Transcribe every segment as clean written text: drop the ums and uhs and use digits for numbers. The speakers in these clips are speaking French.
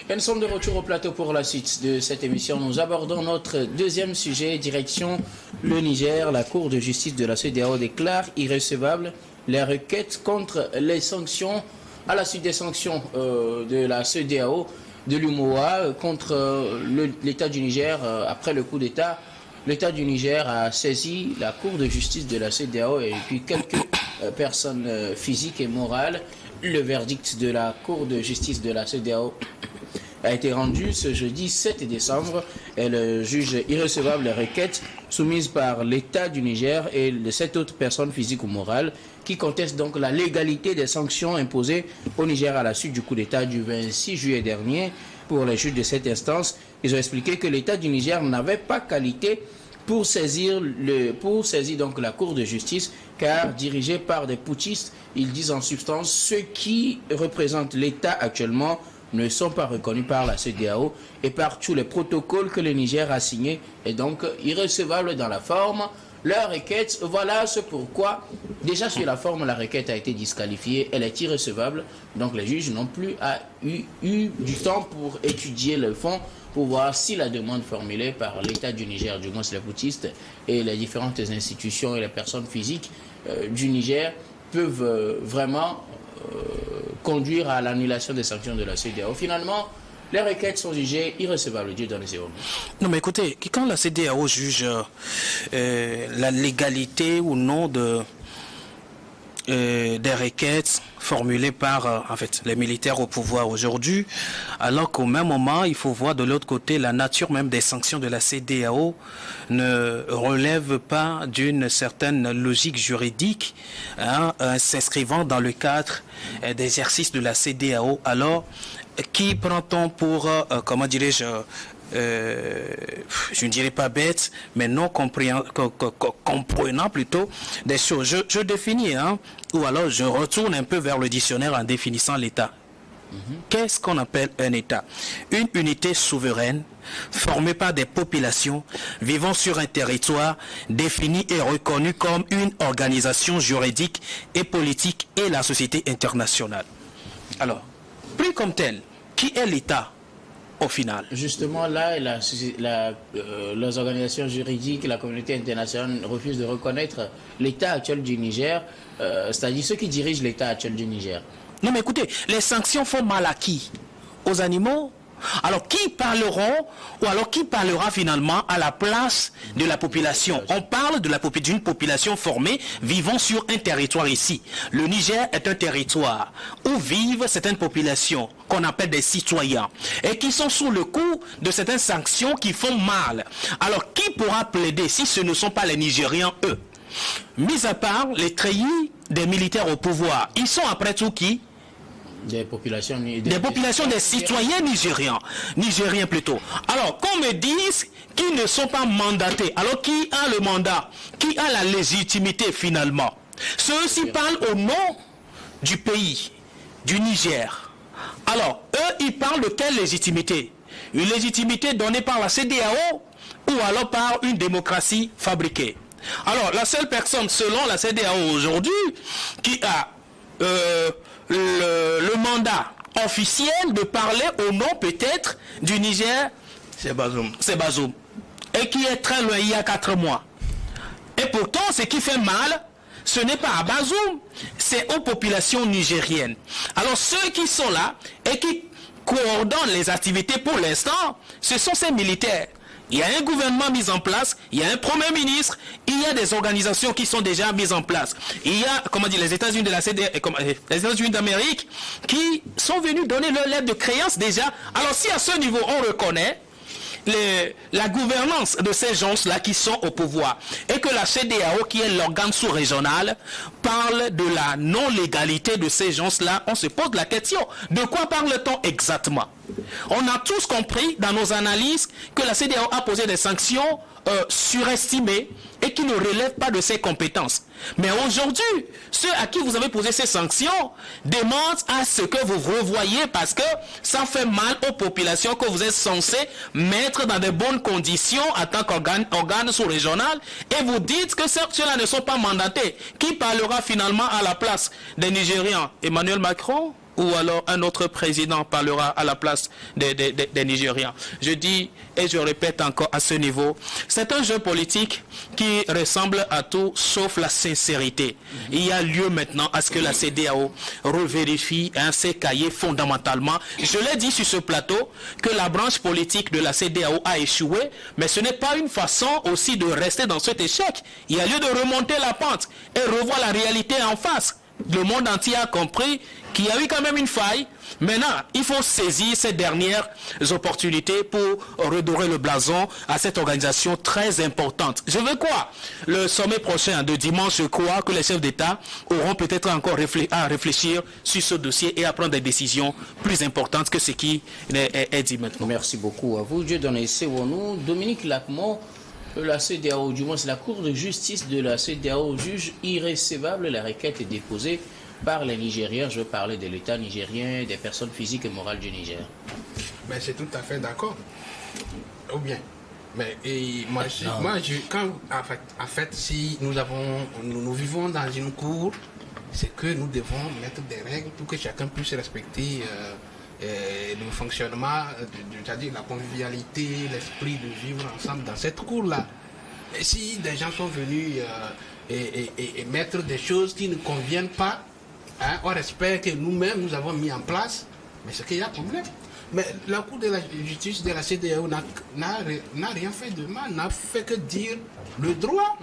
Et nous sommes de retour au plateau pour la suite de cette émission. Nous abordons notre deuxième sujet, direction le Niger. La Cour de justice de la CEDEAO déclare irrecevable les requêtes contre les sanctions, à la suite des sanctions de la CEDEAO, de l'UMOA, contre l'État du Niger. Après le coup d'État, l'État du Niger a saisi la Cour de justice de la CEDEAO et puis quelques personnes physiques et morales. Le verdict de la Cour de justice de la CEDEAO a été rendu ce jeudi 7 décembre. Elle juge irrecevable les requêtes soumises par l'État du Niger et de 7 autres personnes physiques ou morales qui contestent donc la légalité des sanctions imposées au Niger à la suite du coup d'État du 26 juillet dernier. Pour les juges de cette instance, ils ont expliqué que l'État du Niger n'avait pas qualité pour saisir donc la Cour de justice, car dirigée par des putschistes, ils disent en substance ceux qui représentent l'État actuellement ne sont pas reconnus par la CEDEAO et par tous les protocoles que le Niger a signés, et donc irrecevables dans la forme. Leur requête, voilà ce pourquoi, déjà sur la forme, la requête a été disqualifiée, elle est irrecevable, donc les juges n'ont plus eu du temps pour étudier le fond, pour voir si la demande formulée par l'État du Niger, du moins les putschistes et les différentes institutions et les personnes physiques du Niger peuvent vraiment conduire à l'annulation des sanctions de la CEDEAO. Finalement, les requêtes sont jugées irrecevables. Dieu donne les zéros. Non, mais écoutez, quand la CEDEAO juge la légalité ou non des requêtes formulées par les militaires au pouvoir aujourd'hui, alors qu'au même moment, il faut voir de l'autre côté la nature même des sanctions de la CEDEAO ne relève pas d'une certaine logique juridique, s'inscrivant dans le cadre d'exercice de la CEDEAO. Alors, qui prend-on pour, comment dirais-je, je ne dirais pas bête, mais non comprenant plutôt des choses. Je définis, ou alors je retourne un peu vers le dictionnaire en définissant l'État. Qu'est-ce qu'on appelle un État? Une unité souveraine formée par des populations vivant sur un territoire défini et reconnu comme une organisation juridique et politique et la société internationale. Alors, pris comme tel, qui est l'État au final? Justement, là, les organisations juridiques, la communauté internationale refusent de reconnaître l'état actuel du Niger, c'est-à-dire ceux qui dirigent l'état actuel du Niger. Non, mais écoutez, les sanctions font mal à qui? Aux animaux? Alors, qui parleront, ou alors qui parlera finalement à la place de la population? On parle d'une population formée vivant sur un territoire ici. Le Niger est un territoire où vivent certaines populations qu'on appelle des citoyens et qui sont sous le coup de certaines sanctions qui font mal. Alors, qui pourra plaider si ce ne sont pas les Nigériens, eux? Mis à part les treillis des militaires au pouvoir, ils sont après tout qui? Des populations, des citoyens nigériens plutôt. Alors, qu'on me dise qu'ils ne sont pas mandatés, alors qui a le mandat? Qui a la légitimité finalement? Ceux-ci parlent au nom du pays, du Niger. Alors, eux, ils parlent de quelle légitimité? Une légitimité donnée par la CEDEAO ou alors par une démocratie fabriquée? Alors, la seule personne, selon la CEDEAO aujourd'hui, qui a le mandat officiel de parler au nom peut-être du Niger, c'est Bazoum. C'est Bazoum. Et qui est très loin il y a 4 mois. Et pourtant, ce qui fait mal, ce n'est pas à Bazoum, c'est aux populations nigériennes. Alors ceux qui sont là et qui coordonnent les activités pour l'instant, ce sont ces militaires. Il y a un gouvernement mis en place, il y a un premier ministre, il y a des organisations qui sont déjà mises en place. Il y a, les États-Unis de la CEDEAO, les États-Unis d'Amérique, qui sont venus donner leur lettre de créance déjà. Alors si à ce niveau on reconnaît la gouvernance de ces gens-là qui sont au pouvoir et que la CEDEAO, qui est l'organe sous-régional, parle de la non-légalité de ces gens-là, on se pose la question, de quoi parle-t-on exactement? On a tous compris dans nos analyses que la CEDEAO a posé des sanctions surestimées et qui ne relèvent pas de ses compétences. Mais aujourd'hui, ceux à qui vous avez posé ces sanctions demandent à ce que vous revoyiez parce que ça fait mal aux populations que vous êtes censés mettre dans de bonnes conditions en tant qu'organe sous-régional et vous dites que ceux-là ne sont pas mandatés. Qui parlera finalement à la place des Nigériens? Emmanuel Macron? ou alors un autre président parlera à la place des Nigérians. Je dis et je répète encore à ce niveau, c'est un jeu politique qui ressemble à tout sauf la sincérité. Il y a lieu maintenant à ce que la CEDEAO revérifie ses cahiers fondamentalement. Je l'ai dit sur ce plateau que la branche politique de la CEDEAO a échoué, mais ce n'est pas une façon aussi de rester dans cet échec. Il y a lieu de remonter la pente et revoir la réalité en face. Le monde entier a compris qu'il y a eu quand même une faille. Maintenant, il faut saisir ces dernières opportunités pour redorer le blason à cette organisation très importante. Je veux quoi? Le sommet prochain de dimanche, je crois que les chefs d'État auront peut-être encore à réfléchir sur ce dossier et à prendre des décisions plus importantes que ce qui est dit maintenant. Merci beaucoup à vous. Dieu donne nous. Dominique Lacmont, la CEDEAO, du moins c'est la Cour de justice de la CEDEAO, juge irrécevable la requête déposée par les Nigériens. Je veux parler de l'État nigérien, des personnes physiques et morales du Niger. Mais c'est tout à fait d'accord. Ou bien. Mais en fait, si nous vivons dans une cour, c'est que nous devons mettre des règles pour que chacun puisse respecter le fonctionnement, c'est-à-dire la convivialité, l'esprit de vivre ensemble dans cette cour-là. Et si des gens sont venus et mettre des choses qui ne conviennent pas, au respect que nous-mêmes nous avons mis en place, mais c'est qu'il y a problème. Mais la Cour de la justice de la CEDEAO n'a rien fait de mal, n'a fait que dire le droit.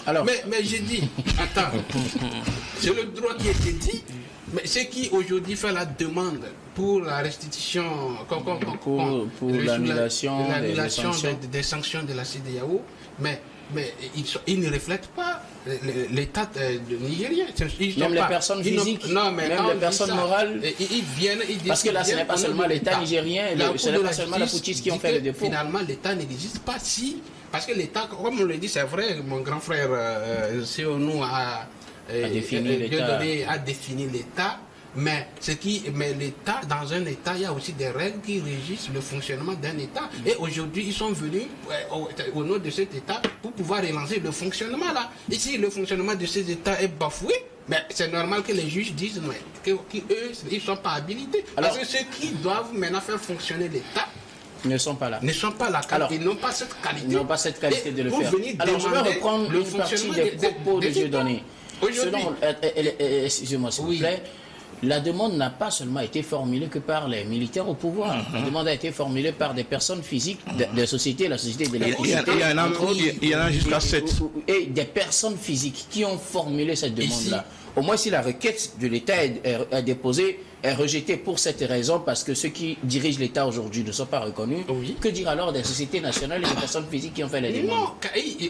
Alors, mais j'ai dit, attends, c'est le droit qui a été dit, mais c'est qui aujourd'hui fait la demande pour la restitution, pour l'annulation des sanctions de la CEDEAO, mais ils ne reflètent pas l'État nigérien. Même les personnes physiques, même les personnes morales. Ils viennent, ils disent. Parce que là, ce n'est pas seulement l'État nigérien, ce n'est pas seulement la justice qui ont fait le dépôt. Finalement, l'État n'existe pas si. Parce que l'État, comme on le dit, c'est vrai, mon grand frère Sionou a défini l'État. Mais l'État, dans un État, il y a aussi des règles qui régissent le fonctionnement d'un État. Et aujourd'hui, ils sont venus au nom de cet État pour pouvoir relancer le fonctionnement là. Et si le fonctionnement de cet État est bafoué, c'est normal que les juges disent qu'eux, ils ne sont pas habilités. Parce que ceux qui doivent maintenant faire fonctionner l'État ne sont pas là. Ils n'ont pas cette qualité. Ils n'ont pas cette qualité de le faire. Alors, je vais reprendre une partie des propos de Dieudonné. Excusez-moi, s'il vous plaît. La demande n'a pas seulement été formulée que par les militaires au pouvoir. La demande a été formulée par des personnes physiques, des sociétés, la société de l'électricité. Il y en a jusqu'à 7. Et des personnes physiques qui ont formulé cette demande-là. Au moins, si la requête de l'État est déposée, est rejetée pour cette raison, parce que ceux qui dirigent l'État aujourd'hui ne sont pas reconnus, que dire alors des sociétés nationales et des personnes physiques qui ont fait les demandes? Non,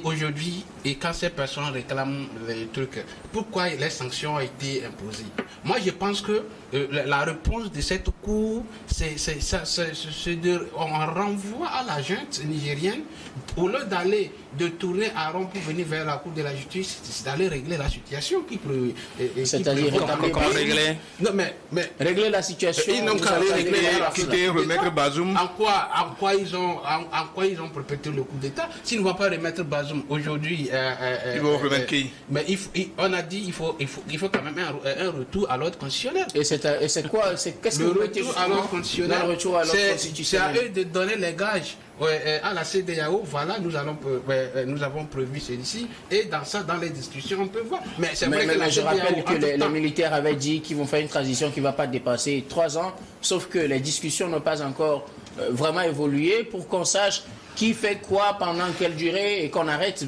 aujourd'hui, et quand ces personnes réclament les trucs, pourquoi les sanctions ont été imposées? Moi, je pense que la réponse de cette cour, on renvoie à la junte nigérienne, au lieu d'aller de tourner à rond pour venir vers la Cour de la justice, c'est d'aller régler la situation qui peut. C'est-à-dire régler. Non, mais régler la situation. Ils n'ont qu'à quitter, remettre Bazoum. En quoi ils ont perpétué le coup d'État? S'ils ne vont pas remettre Bazoum aujourd'hui, ils vont remettre qui? Mais on a dit il faut quand même un retour à l'ordre constitutionnel. Et c'est quoi? Qu'est-ce que vous mettez à l'ordre constitutionnel? C'est à eux de donner les gages. À la CEDEAO, voilà, nous avons prévu celui-ci, et dans les discussions, on peut voir. Mais c'est vrai que je rappelle que les militaires avaient dit qu'ils vont faire une transition qui ne va pas dépasser 3 ans, sauf que les discussions n'ont pas encore vraiment évolué pour qu'on sache qui fait quoi, pendant quelle durée, et qu'on arrête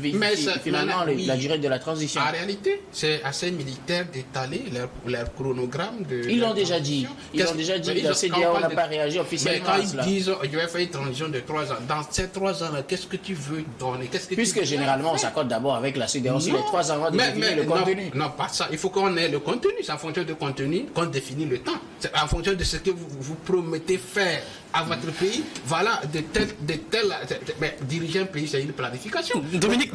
finalement la durée de la transition. En réalité, c'est à ces militaires d'étaler leur chronogramme de. Ils l'ont déjà dit. La CEDEAO n'a pas réagi officiellement. Mais quand ils disent, je vais faire une transition de 3 ans, dans ces 3 ans-là, qu'est-ce que tu veux donner? Puisque généralement, on s'accorde d'abord avec la CEDEAO sur les 3 ans de définir le contenu. Non, pas ça. Il faut qu'on ait le contenu. C'est en fonction du contenu qu'on définit le temps. C'est en fonction de ce que vous promettez faire à votre pays. Voilà, de tel mais diriger un pays, c'est une planification. Dominique,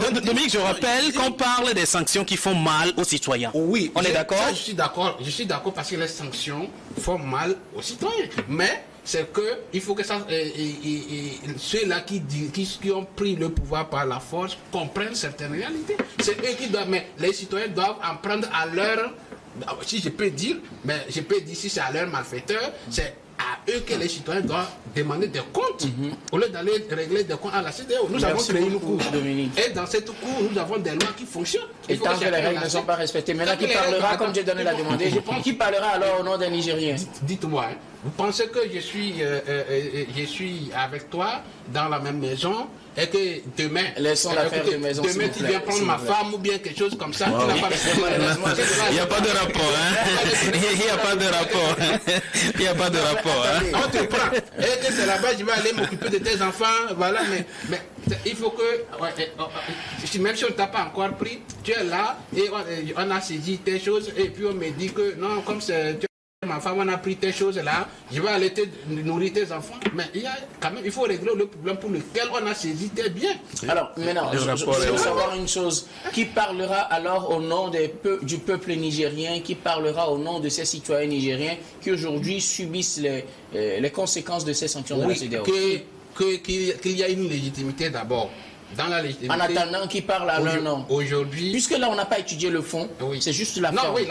je rappelle qu'on parle des sanctions qui font mal aux citoyens. Oui, on est d'accord? Je suis d'accord parce que les sanctions font mal aux citoyens. Mais c'est que il faut que ceux-là qui ont pris le pouvoir par la force comprennent certaines réalités. C'est eux qui doivent, mais les citoyens doivent en prendre à leur si je peux dire, mais je peux dire si c'est à leurs malfaiteurs, c'est à eux que les citoyens doivent demander des comptes au lieu d'aller régler des comptes à la CEDEAO. Nous avons créé une cour. Et dans cette cour, nous avons des lois qui fonctionnent. Et tant que les règles ne sont pas respectées, maintenant qui parlera, comme j'ai donné la demande, qui parlera alors au nom des Nigériens? Dites-moi, vous pensez que je suis avec toi dans la même maison et que demain, laissons l'affaire de maison, demain tu viens prendre ma femme ou bien quelque chose comme ça, wow. Tu n'as pas il n'y a pas de rapport, hein? Il n'y a pas de rapport. Il n'y a pas de rapport, hein? On te prend. Et que c'est là-bas, je vais aller m'occuper de tes enfants, voilà, mais il faut que, même si on ne t'a pas encore pris, tu es là et on a saisi tes choses et puis on me dit que non, comme c'est ma femme, on a pris tes choses là, je vais aller te nourrir tes enfants. Mais il faut régler le problème pour lequel on a saisi tes biens. Alors, maintenant, je veux savoir une chose. Qui parlera alors au nom du peuple nigérien, qui parlera au nom de ces citoyens nigériens qui aujourd'hui subissent les conséquences de ces sanctions de la CEDEAO? Qu'il y a une légitimité d'abord. Dans la légitimité. En attendant qu'il parle à leur nom. Aujourd'hui. Puisque là, on n'a pas étudié le fond, c'est juste la forme. Non,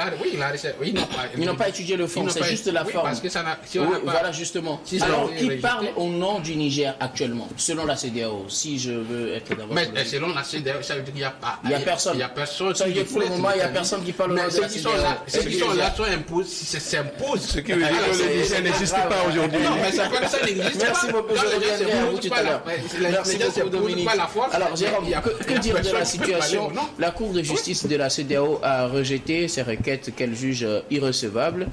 ils n'ont pas étudié le fond, c'est juste la forme. Parce que ça n'a, voilà, justement. Alors, qui parle au nom du Niger actuellement, selon la CEDEAO, si je veux être d'abord. Mais selon la CEDEAO, ça veut dire qu'il n'y a pas. Il n'y a personne. Il n'y a personne. Ça veut dire que pour le moment, il n'y a personne qui parle au nom de la CEDEAO. Ceux qui sont là s'imposent. Ce qui veut dire que le Niger n'existe pas aujourd'hui. Non, mais ça n'existe pas. Merci beaucoup, je reviendrai à vous tout à l'heure. Merci beaucoup, Dominique. Alors, Jérôme, que dire de la situation? La Cour de justice de la CEDEAO a rejeté ces requêtes qu'elle juge irrecevables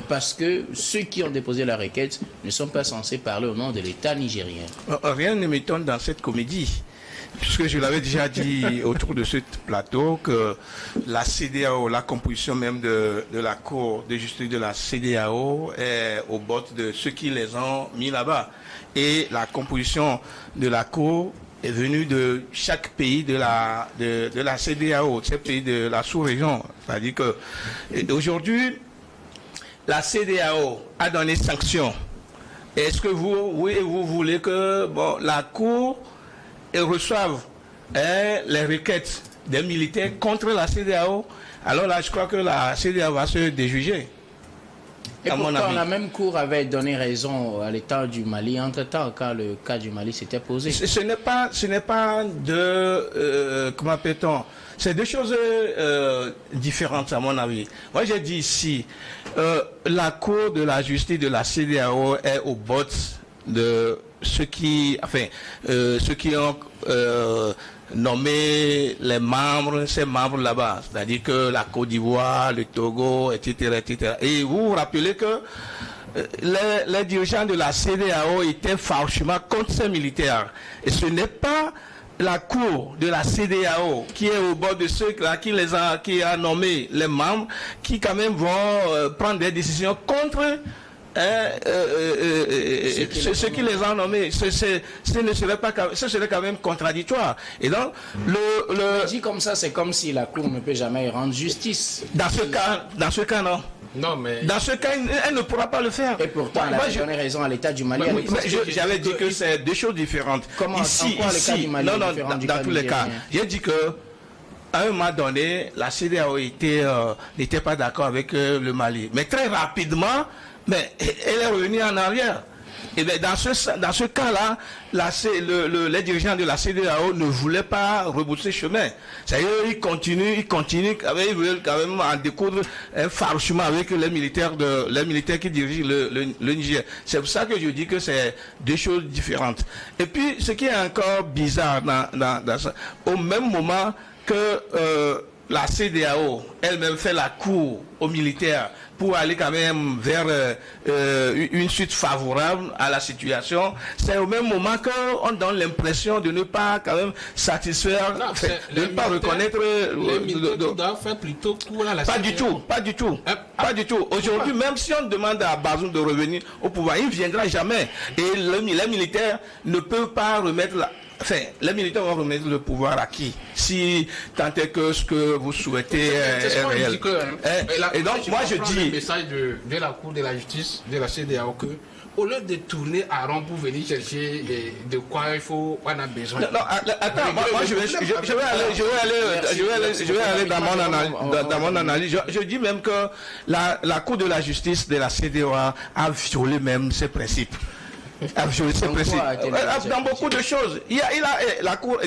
parce que ceux qui ont déposé la requête ne sont pas censés parler au nom de l'État nigérien. Rien ne m'étonne dans cette comédie, puisque je l'avais déjà dit autour de ce plateau que la CEDEAO, la composition même de la Cour de justice de la CEDEAO est au bord de ceux qui les ont mis là-bas. Et la composition de la Cour est venu de chaque pays de la CEDEAO, ces pays de la sous-région. C'est-à-dire que aujourd'hui, la CEDEAO a donné sanction. Est-ce que vous voulez que la Cour reçoive les requêtes des militaires contre la CEDEAO? Alors là, je crois que la CEDEAO va se déjuger. Et pourtant, la même Cour avait donné raison à l'État du Mali, entre-temps, quand le cas du Mali s'était posé. Ce n'est pas comment appelle-t-on? C'est deux choses différentes, à mon avis. Moi, j'ai dit ici, la Cour de la justice de la CEDEAO est au bord de ceux qui ont nommer ces membres là-bas, c'est-à-dire que la Côte d'Ivoire, le Togo, etc., etc. Et vous vous rappelez que les dirigeants de la CEDEAO étaient farouchement contre ces militaires. Et ce n'est pas la Cour de la CEDEAO qui est au bord de ceux-là, qui a nommé les membres, qui quand même vont prendre des décisions contre ceux qui les ont nommés. Ce serait quand même contradictoire. Et donc, dit comme ça, c'est comme si la Cour ne peut jamais rendre justice. Dans ce cas, non. Non, mais... Dans ce cas, elle ne pourra pas le faire. Et pourtant, elle a donné raison à l'État du Mali. J'avais dit que c'est deux choses différentes. Comment, ici, non, dans tous les cas. J'ai dit que à un moment donné, la CEDEAO n'était pas d'accord avec le Mali. Mais très rapidement, elle est revenue en arrière. Et bien, dans ce cas-là, les dirigeants de la CEDEAO ne voulaient pas rebousser chemin. C'est-à-dire, ils continuent, ils veulent quand même en découdre farouchement avec les militaires qui dirigent le Niger. C'est pour ça que je dis que c'est deux choses différentes. Et puis, ce qui est encore bizarre dans ça, au même moment que la CEDEAO elle-même fait la cour aux militaires pour aller quand même vers une suite favorable à la situation, c'est au même moment qu'on donne l'impression de ne pas quand même satisfaire, de ne pas reconnaître... Les militaires doivent faire plutôt cours à la CEDEAO. Pas du tout. Aujourd'hui, même si on demande à Bazoum de revenir au pouvoir, il ne viendra jamais. Et les militaires ne peuvent pas remettre les militaires vont remettre le pouvoir à qui? Si tant est que ce que vous souhaitez est réel. Et donc, moi je dis... le message de la Cour de la justice de la CEDEAO que au lieu de tourner à rond pour venir chercher de quoi on a besoin. Non, attends, moi je vais aller dans mon analyse. Je dis même que la Cour de la justice de la CEDEAO a violé même ses principes. Dans beaucoup de choses. La Cour,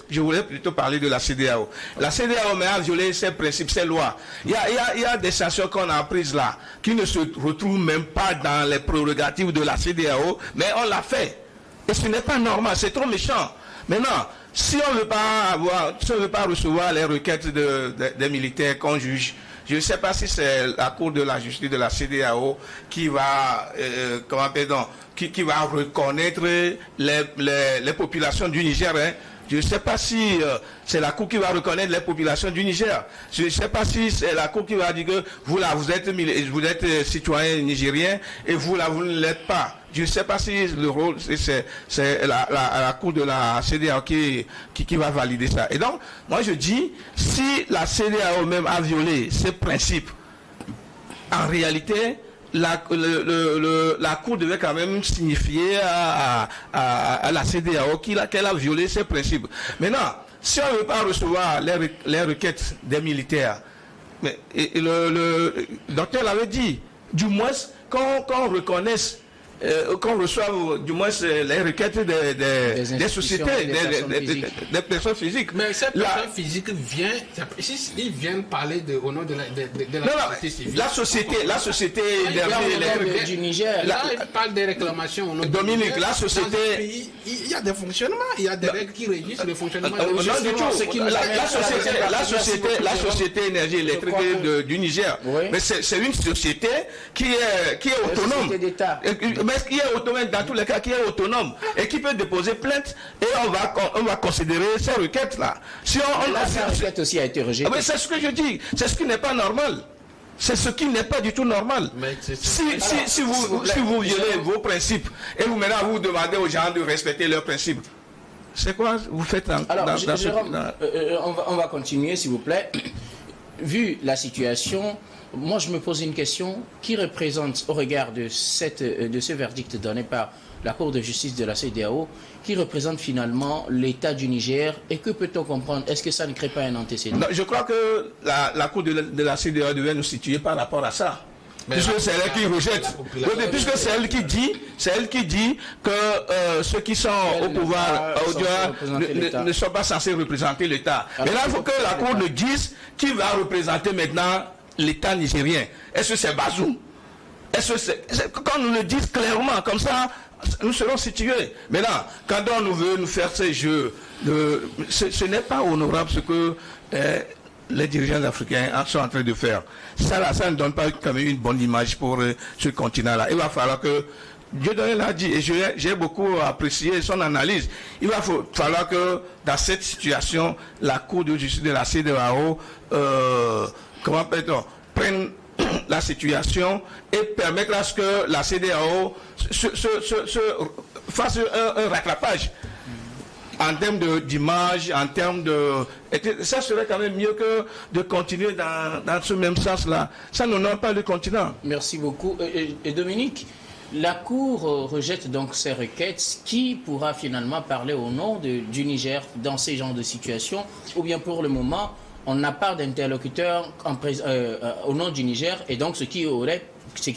je voulais plutôt parler de la CEDEAO. La CEDEAO a violé ses principes, ses lois. Il y a des sanctions qu'on a prises là, qui ne se retrouvent même pas dans les prérogatives de la CEDEAO, mais on l'a fait. Et ce n'est pas normal, c'est trop méchant. Maintenant, si on ne veut pas recevoir les requêtes des militaires qu'on juge, je ne sais pas si c'est la Cour de la justice de la CEDEAO qui va, qui va reconnaître les populations du Niger. Hein. Je ne sais pas si c'est la Cour qui va reconnaître les populations du Niger. Je ne sais pas si c'est la Cour qui va dire que vous êtes citoyen nigérien et vous ne l'êtes pas. Je ne sais pas si le rôle, c'est la Cour de la CEDEAO qui va valider ça. Et donc, moi je dis, si la CEDEAO même a violé ses principes, en réalité, la Cour devait quand même signifier à la CEDEAO qu'elle a violé ses principes. Maintenant, si on ne veut pas recevoir les requêtes des militaires, mais, le docteur l'avait dit, du moins qu'on reconnaisse qu'on reçoive du moins les requêtes des sociétés, des personnes physiques. Mais ces personnes physiques viennent, ils viennent parler au nom de la société civile. La société du Niger. Là, ils parlent des réclamations au nom Dominique, la société. Il y a des fonctionnements, il y a des règles qui régissent le fonctionnement. La société énergie électrique du Niger. Mais c'est une société qui est autonome. Mais qui est autonome dans tous les cas, qui est autonome et qui peut déposer plainte et on va considérer ces requêtes là. Si la requête aussi a été rejetée. C'est ce que je dis, c'est ce qui n'est pas normal. C'est ce qui n'est pas du tout normal. Si vous violez vos principes et vous maintenant vous demandez aux gens de respecter leurs principes, c'est quoi vous faites on va continuer s'il vous plaît. Vu la situation, moi, je me pose une question. Qui représente, au regard de ce verdict donné par la Cour de justice de la CEDEAO, qui représente finalement l'État du Niger et que peut-on comprendre? Est-ce que ça ne crée pas un antécédent? Non, je crois que la Cour de la CEDEAO devait nous situer par rapport à ça. Puisque c'est elle qui rejette. Puisque c'est elle qui dit que ceux qui sont au pouvoir ne sont pas censés représenter l'État. Mais là, il faut que la Cour nous dise qui va représenter maintenant l'État nigérien. Est-ce que c'est Bazoum? Quand nous le disons clairement, comme ça, nous serons situés. Maintenant, quand on nous veut nous faire ces jeux, ce n'est pas honorable ce que les dirigeants africains sont en train de faire. Ça ne donne pas quand même une bonne image pour ce continent-là. Il va falloir que, Dieudonné l'a dit, et j'ai beaucoup apprécié son analyse, il va falloir que dans cette situation, la Cour de justice de la CEDEAO prenne la situation et permettre à ce que la CEDEAO fasse un rattrapage en termes d'image, en termes de... Ça serait quand même mieux que de continuer dans ce même sens-là. Ça n'honore pas le continent. Merci beaucoup. Et Dominique, la Cour rejette donc ces requêtes. Qui pourra finalement parler au nom du Niger dans ces genres de situations? Ou bien pour le moment, on n'a pas d'interlocuteur au nom du Niger, et donc ce qui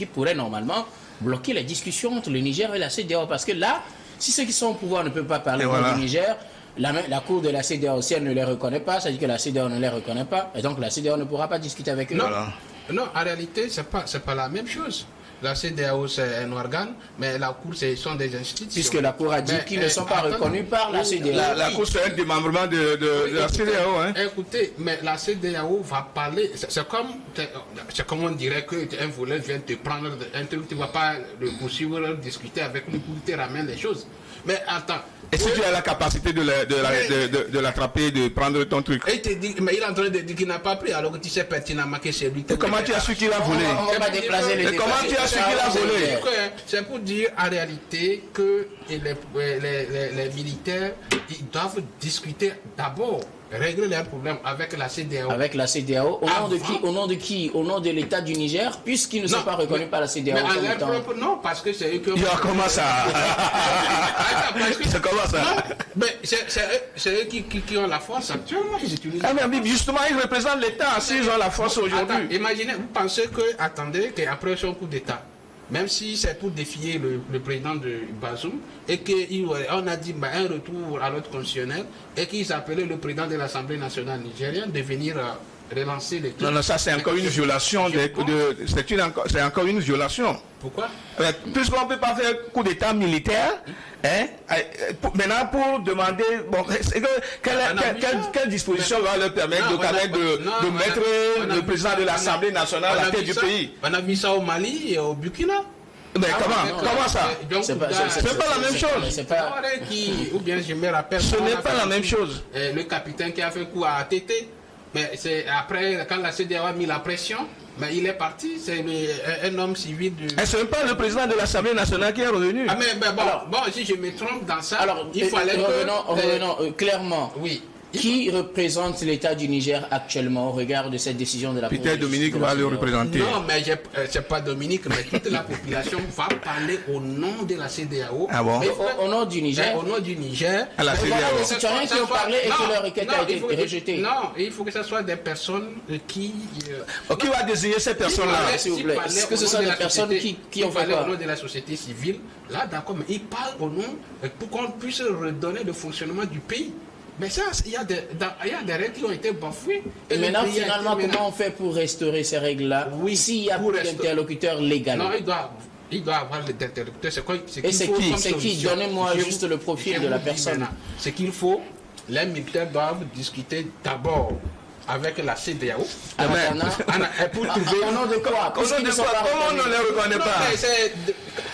pourrait normalement bloquer les discussions entre le Niger et la CEDEAO. Parce que là, si ceux qui sont au pouvoir ne peuvent pas parler au nom du Niger, la Cour de la CEDEAO, si elle ne les reconnaît pas, ça veut dire que la CEDEAO ne les reconnaît pas, et donc la CEDEAO ne pourra pas discuter avec eux. Non, en réalité, c'est pas la même chose. La CEDEAO, c'est un organe, mais la Cour, ce sont des institutions. Puisque la Cour a dit qu'ils ne sont pas reconnus par la CEDEAO. La Cour, c'est un démembrement de la CEDEAO. Hein. Écoutez, mais la CEDEAO va parler. C'est comme on dirait qu'un voleur vient te prendre un truc, tu ne vas pas le poursuivre, discuter avec lui pour te ramener les choses. Mais attends. Et si tu as la capacité de l'attraper, de prendre ton truc? Et il te dit, mais il est en train de dire qu'il n'a pas pris, alors que tu sais pertinemment que c'est lui. Comment tu as su qu'il a volé? On va déplacer les comment tu as su qu'il a volé? C'est pour dire en réalité que les militaires, ils doivent discuter d'abord régler leurs problèmes avec la CEDEAO. Avec la CEDEAO, au nom de qui? Au nom de qui? Au nom de l'État du Niger, puisqu'ils ne sont pas reconnus par la CEDEAO. Mais à leur propre nom, parce que c'est eux qui ont... Comment ça? C'est comment ça? Non, mais c'est eux qui ont la force actuellement. Ils utilisent... Ah mais justement, ils représentent l'État s'ils ont la force aujourd'hui. Imaginez, vous pensez qu'après son coup d'État, même si c'est pour défier le président de Bazoum, et qu'on a dit un retour à l'ordre constitutionnel, et qu'ils appelaient le président de l'Assemblée nationale nigérienne de venir relancer les trucs. Non, ça c'est encore une violation. C'est encore une violation. Pourquoi? Puisqu'on ne peut pas faire coup d'État militaire, maintenant pour demander, quelle disposition va leur permettre de mettre le président de l'Assemblée nationale à la tête du pays? On a vu ça au Mali et au Burkina. Mais comment ça? C'est pas la même chose. Ou bien je me rappelle. Ce n'est pas la même chose. Le capitaine qui a fait coup à TT. Mais c'est après, quand la CEDEAO a mis la pression, mais il est parti, c'est un homme civil du... Et ce n'est pas le président de l'Assemblée nationale qui est revenu. Ah mais bon, si je me trompe dans ça, alors, il fallait revenons clairement. Oui. Qui représente l'État du Niger actuellement au regard de cette décision de la Cour? Peut-être Dominique va le représenter. Non, mais c'est pas Dominique, mais toute la population va parler au nom de la CEDEAO. Ah bon? Au nom du Niger? Au nom du Niger. À la CEDEAO. Les citoyens qui ont parlé et que leur requête a été rejetée. Non, il faut que ce soit des personnes qui... Qui va désigner ces personnes-là, s'il vous plaît? Est-ce que ce sont des personnes qui ont fait quoi? Au nom de la société civile. Là, d'accord, mais ils parlent au nom pour qu'on puisse redonner le fonctionnement du pays. Mais ça, il y a des règles qui ont été bafouées. Et maintenant, finalement, comment on fait pour restaurer ces règles-là? Oui, s'il y a plus d'interlocuteurs légaux? Non, il doit avoir des interlocuteurs. C'est qui? Donnez-moi juste le profil de la personne. Ce qu'il faut, les militaires doivent discuter d'abord avec la CEDEAO. Pour trouver... Au nom de quoi? Comment on ne les reconnaît pas?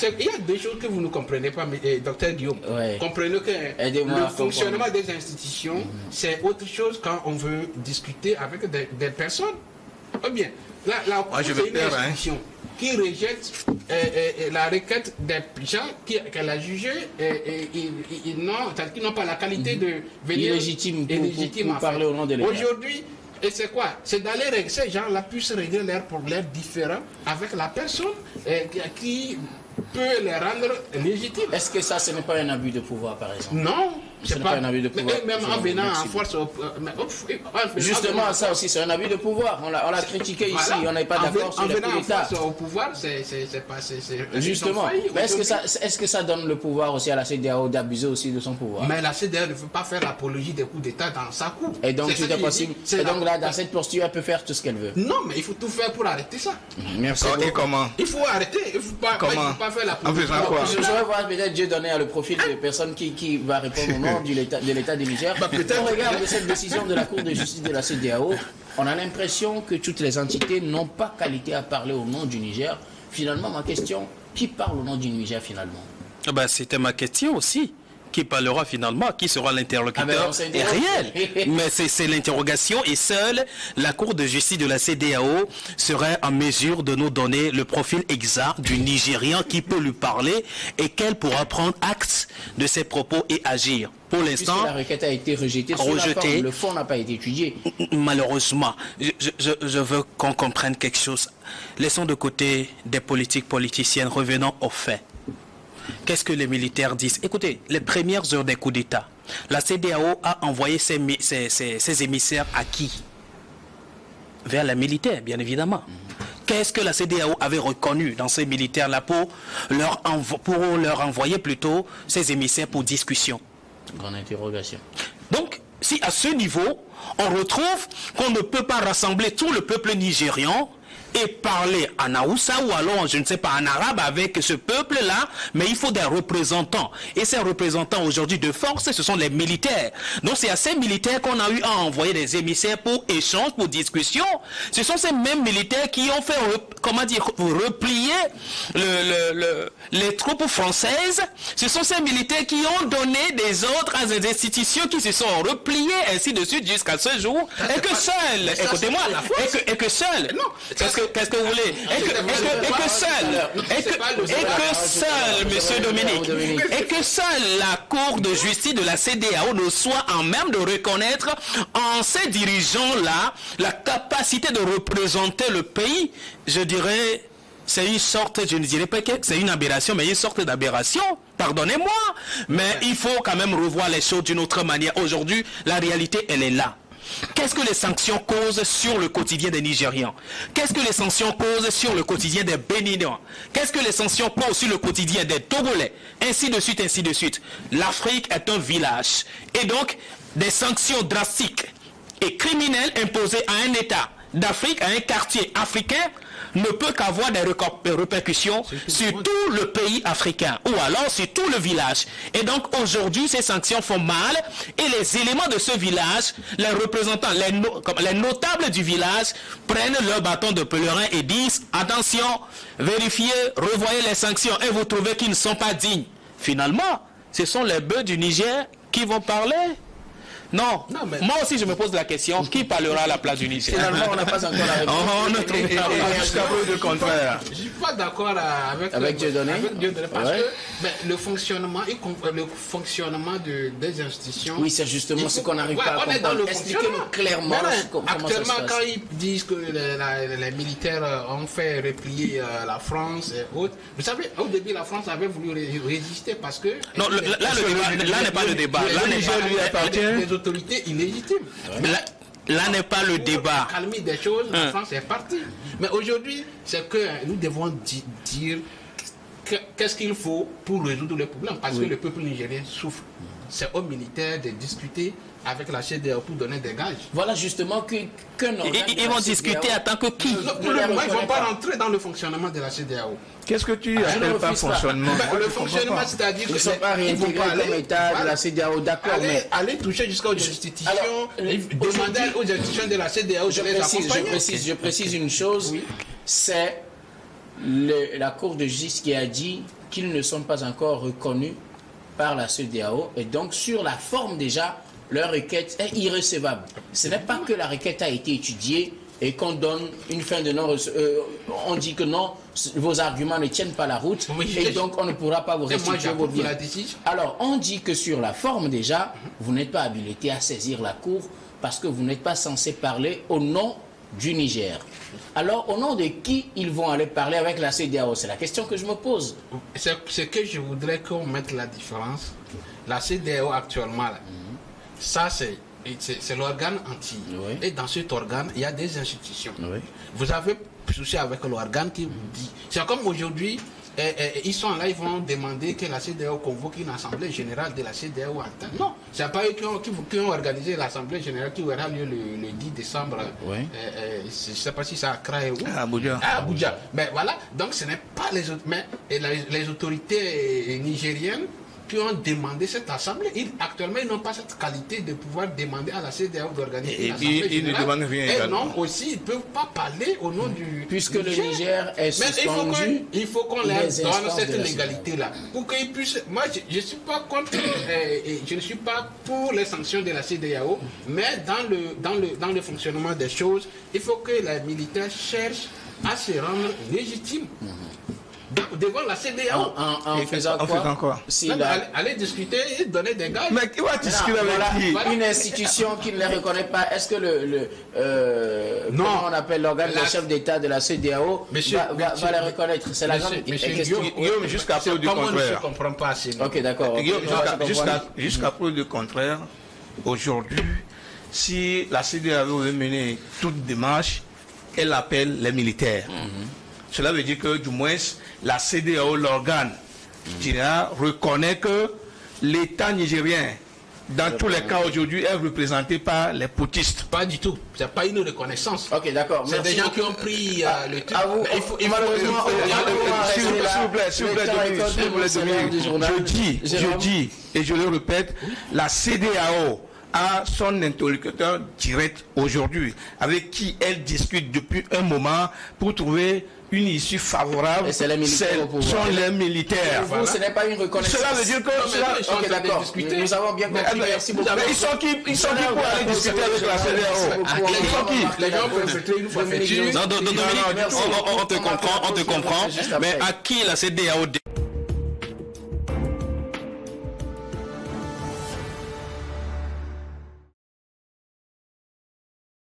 Il y a des choses que vous ne comprenez pas, docteur Guillaume. Comprenez que le fonctionnement des institutions, c'est autre chose quand on veut discuter avec des personnes. Ou bien, la Cour, c'est une institution qui rejette la requête des gens qu'elle a jugés qui n'ont pas la qualité de venir illégitime pour parler au nom de l'État. Aujourd'hui, et c'est quoi? C'est d'aller régler, ces gens-là puissent régler leurs problèmes différents avec la personne qui peut les rendre légitimes. Est-ce que ça, ce n'est pas un abus de pouvoir, par exemple? Non, c'est pas un abus de pouvoir. Même en venant en force... Justement, ça aussi, c'est un abus de pouvoir. On l'a critiqué ici, on n'est pas d'accord sur le coup d'État. En venant en force au pouvoir, c'est pas... Justement, mais est-ce que ça donne le pouvoir aussi à la CEDEAO d'abuser aussi de son pouvoir? Mais la CEDEAO ne veut pas faire l'apologie des coups d'État dans sa cour. Et donc, c'est possible. Et donc là, dans cette posture, elle peut faire tout ce qu'elle veut. Non, mais il faut tout faire pour arrêter ça. Merci. Et comment? Il faut arrêter. Il ne faut pas faire l'apologie. Je voudrais voir peut-être Dieu donner à le profil de personne qui va répondre au nom de l'État du Niger. Au regard de cette décision de la Cour de justice de la CEDEAO, on a l'impression que toutes les entités n'ont pas qualité à parler au nom du Niger. Finalement, ma question, qui parle au nom du Niger finalement? C'était ma question aussi. Qui parlera finalement, qui sera l'interlocuteur réel. Mais c'est l'interrogation et seule la Cour de justice de la CEDEAO serait en mesure de nous donner le profil exact du Nigérian qui peut lui parler et qu'elle pourra prendre acte de ses propos et agir. Pour l'instant, la requête a été rejetée. Le fond n'a pas été étudié. Malheureusement, je veux qu'on comprenne quelque chose. Laissons de côté des politiciennes, revenons aux faits. Qu'est-ce que les militaires disent? Écoutez, les premières heures des coups d'État, la CEDEAO a envoyé ses émissaires à qui? Vers les militaires, bien évidemment. Qu'est-ce que la CEDEAO avait reconnu dans ces militaires-là pour leur envoyer plutôt ses émissaires pour discussion? Grande interrogation. Donc, si à ce niveau, on retrouve qu'on ne peut pas rassembler tout le peuple nigérian et parler en Aoussa ou alors, je ne sais pas, en arabe avec ce peuple-là, mais il faut des représentants. Et ces représentants aujourd'hui de force, ce sont les militaires. Donc c'est à ces militaires qu'on a eu à envoyer des émissaires pour échange, pour discussion. Ce sont ces mêmes militaires qui ont fait, replier les troupes françaises. Ce sont ces militaires qui ont donné des ordres à des institutions qui se sont repliées, ainsi de suite, jusqu'à ce jour. Et que seul, écoutez-moi, et que seul, parce qu'est-ce que vous voulez? Et que seul, monsieur Dominique, et que seule la Cour de justice de la CEDEAO ne soit en même de reconnaître en ces dirigeants-là la capacité de représenter le pays, je dirais, c'est une sorte, je ne dirais pas que c'est une aberration, mais une sorte d'aberration, pardonnez-moi, mais il faut quand même revoir les choses d'une autre manière. Aujourd'hui, la réalité, elle est là. Qu'est-ce que les sanctions causent sur le quotidien des Nigérians? Qu'est-ce que les sanctions causent sur le quotidien des Béninois? Qu'est-ce que les sanctions causent sur le quotidien des Togolais? Ainsi de suite, ainsi de suite. L'Afrique est un village. Et donc, des sanctions drastiques et criminelles imposées à un État d'Afrique, à un quartier africain, ne peut qu'avoir des répercussions sur tout le pays africain ou alors sur tout le village. Et donc aujourd'hui, ces sanctions font mal et les éléments de ce village, les représentants, les notables du village prennent leur bâton de pèlerin et disent « Attention, vérifiez, revoyez les sanctions et vous trouvez qu'ils ne sont pas dignes. » Finalement, ce sont les bœufs du Niger qui vont parler. Non, mais... moi aussi je me pose la question, qui parlera à la place du Niger? Finalement, on n'a pas encore la réponse. On a trouvé jusqu'à preuve du contraire. Je ne suis pas d'accord avec Dieudonné. Parce que le fonctionnement des institutions... Oui, c'est justement ce qu'on n'arrive pas à comprendre. Expliquez-nous clairement comment actuellement, ça se passe. quand ils disent que les militaires ont fait replier la France et autres, vous savez, au début, la France avait voulu résister parce que... Non, là n'est pas le débat. Là n'est pas lui appartient. Autorités illégitimes. Là n'est pas le débat. Calmer des choses, la France est partie. Mais aujourd'hui, c'est que nous devons dire qu'est-ce qu'il faut pour résoudre les problèmes. Parce que le peuple nigérien souffre. C'est aux militaires de discuter avec la CEDEAO pour donner des gages. Voilà justement ils vont discuter en tant que qui? Pour le moment, ils ne vont pas rentrer dans le fonctionnement de la CEDEAO. Qu'est-ce que tu appelles pas fonctionnement? Le fonctionnement, c'est-à-dire qu'ils ne sont pas réintégrés comme État de la CEDEAO, d'accord, mais... Aller toucher jusqu'aux institutions, demander aux institutions de la CEDEAO de les accompagner. Je précise une chose, c'est la Cour de justice qui a dit qu'ils ne sont pas encore reconnus par la CEDEAO, et donc sur la forme déjà, leur requête est irrecevable. Ce n'est pas que la requête a été étudiée et qu'on donne une fin de non... on dit que non, vos arguments ne tiennent pas la route, et donc on ne pourra pas vous restituer vos biens. Alors, on dit que sur la forme déjà, vous n'êtes pas habilité à saisir la Cour parce que vous n'êtes pas censé parler au nom du Niger. Alors, au nom de qui ils vont aller parler avec la CEDEAO? C'est la question que je me pose. C'est que je voudrais qu'on mette la différence. La CEDEAO actuellement, là, ça c'est l'organe anti. Oui. Et dans cet organe, il y a des institutions. Oui. Vous avez souci avec l'organe qui vous dit. C'est comme aujourd'hui, ils sont là, ils vont demander que la CEDEAO convoque une assemblée générale de la CEDEAO. Non, ce n'est pas eux qui ont organisé l'assemblée générale qui aura lieu le 10 décembre. Oui. Je ne sais pas si c'est à Accra ou à Abuja. À Abuja. Mais voilà, donc ce n'est pas les autres, mais les autorités nigériennes qui ont demandé cette assemblée. Actuellement, ils n'ont pas cette qualité de pouvoir demander à la CEDEAO d'organiser une assemblée générale. Ils ne demandent rien. Et non, aussi, ils ne peuvent pas parler au nom du... Puisque le Niger est suspendu. Il faut qu'on leur donne cette légalité-là. Pour qu'ils puissent... Moi, je ne suis pas contre... je ne suis pas pour les sanctions de la CEDEAO, mais dans le fonctionnement des choses, il faut que les militaires cherchent à se rendre légitimes. Devant la CEDEAO. En faisant quoi? Aller discuter et donner des gages. Mais qui va discuter avec qui? Une institution qui ne les reconnaît pas, est-ce que comment on appelle l'organe de chef d'État de la CEDEAO va les reconnaître? C'est la grande question. Guillaume, jusqu'à preuve du contraire. Je ne comprends pas assez. Ok, d'accord. Jusqu'à preuve du contraire, aujourd'hui, si la CEDEAO veut mener toute démarche, elle appelle les militaires. Cela veut dire que du moins la CEDEAO, l'organe, reconnaît que l'État nigérien, dans tous les cas aujourd'hui, est représenté par les putschistes. Pas du tout. Ce n'est pas une reconnaissance. Ok, d'accord. C'est des gens qui ont pris le truc. Malheureusement, s'il vous plaît, je dis, et je le répète, la CEDEAO a son interlocuteur direct aujourd'hui, avec qui elle discute depuis un moment pour trouver une issue favorable. Et c'est les militaires au pouvoir. Sont les militaires. Pour vous, ce n'est pas une reconnaissance. Cela veut dire que... Ok, d'accord. Nous avons bien compris. Merci beaucoup. Mais ils sont qui pour aller discuter avec la CEDEAO? Ils sont qui? Les gens peuvent se créer une forfaiture. Non, Dominique, on te comprend, mais à qui la CEDEAO